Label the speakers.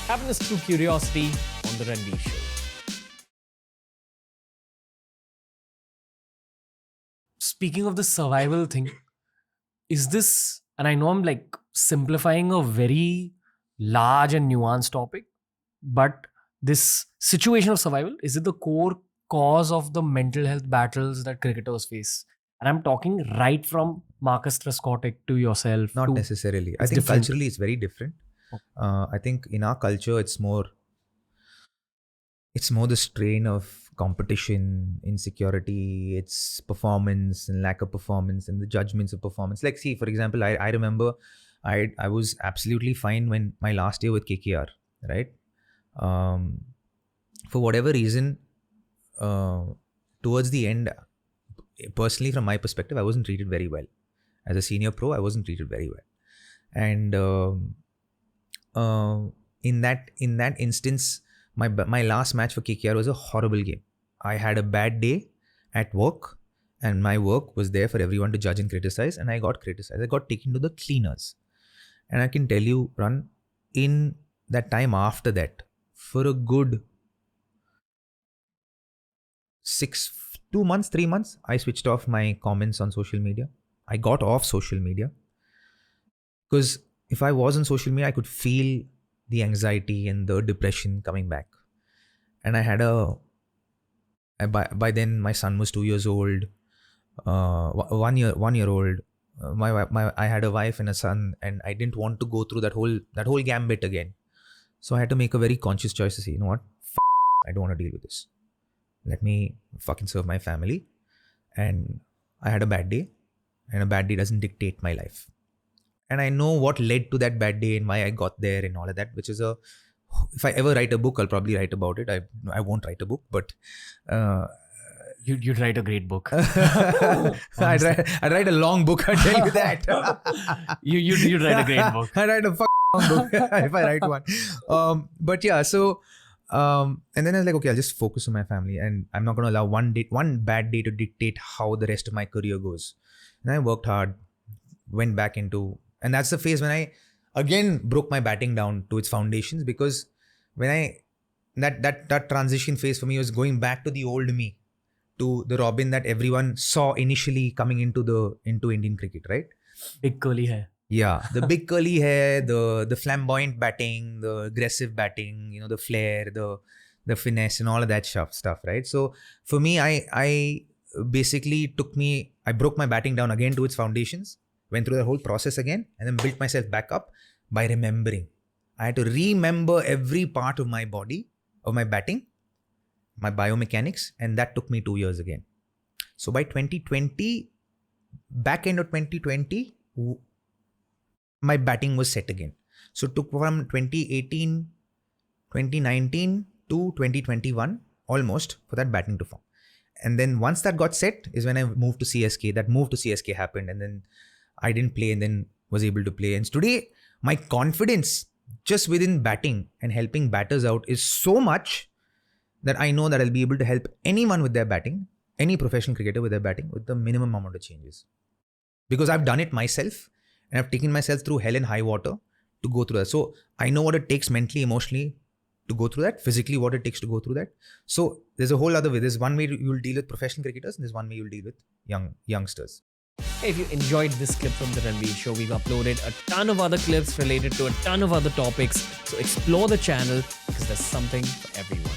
Speaker 1: Happiness through curiosity on the Ranveer Show. Speaking of the survival thing, is this, and I know I'm like simplifying a very large and nuanced topic, but this situation of survival, is it the core cause of the mental health battles that cricketers face? And I'm talking right from Marcus Trescottic to yourself.
Speaker 2: Not
Speaker 1: to,
Speaker 2: necessarily. I
Speaker 1: it's
Speaker 2: think
Speaker 1: different.
Speaker 2: culturally it's very different.
Speaker 1: Okay.
Speaker 2: I think in our culture it's more the strain of competition, insecurity, it's performance and lack of performance and the judgments of performance. Like, see, for example, I remember I was absolutely fine when my last year with KKR, right? For whatever reason, towards the end, personally from my perspective, I wasn't treated very well. As a senior pro, I wasn't treated very well. And in that instance, my last match for KKR was a horrible game. I had a bad day at work, and my work was there for everyone to judge and criticize, and I got criticized. I got taken to the cleaners. And I can tell you, Ran, in that time after that, for a good 2 months, 3 months, I switched off my comments on social media. I got off social media. Because if I was on social media, I could feel the anxiety and the depression coming back. And I had by then my son was 2 years old, 1 year old. I had a wife and a son, and I didn't want to go through that whole gambit again. So I had to make a very conscious choice to say, you know what, I don't want to deal with this. Let me fucking serve my family. And I had a bad day, and a bad day doesn't dictate my life. And I know what led to that bad day and why I got there and all of that, which is if I ever write a book, I'll probably write about it. I won't write a book, but
Speaker 1: You'd write a great book.
Speaker 2: I'd write a long book, I'll tell you that.
Speaker 1: You'd write a great book.
Speaker 2: I'd write a long book if I write one. But yeah, so and then I was like, okay, I'll just focus on my family, and I'm not going to allow one bad day to dictate how the rest of my career goes. And I worked hard, went back into, and that's the phase when I again broke my batting down to its foundations, because when that transition phase for me was going back to the old me, to the Robin that everyone saw initially coming into Indian cricket, right?
Speaker 1: Big curly hair.
Speaker 2: Yeah, the big curly hair, the flamboyant batting, the aggressive batting, you know, the flair, the finesse and all of that stuff, right? So for me, I basically I broke my batting down again to its foundations, went through the whole process again, and then built myself back up by remembering. I had to remember every part of my body, of my batting, my biomechanics, and that took me 2 years again. So by 2020, back end of 2020, my batting was set again. So it took from 2018, 2019 to 2021 almost for that batting to form. And then once that got set is when I moved to CSK. That move to CSK happened, and then I didn't play and then was able to play. And today, my confidence just within batting and helping batters out is so much that I know that I'll be able to help anyone with their batting, any professional cricketer with their batting, with the minimum amount of changes. Because I've done it myself, and I've taken myself through hell and high water to go through that. So I know what it takes mentally, emotionally to go through that, physically what it takes to go through that. So there's a whole other way. There's one way you'll deal with professional cricketers, and there's one way you'll deal with youngsters.
Speaker 1: Hey, if you enjoyed this clip from the Ranveer Show, we've uploaded a ton of other clips related to a ton of other topics. So explore the channel because there's something for everyone.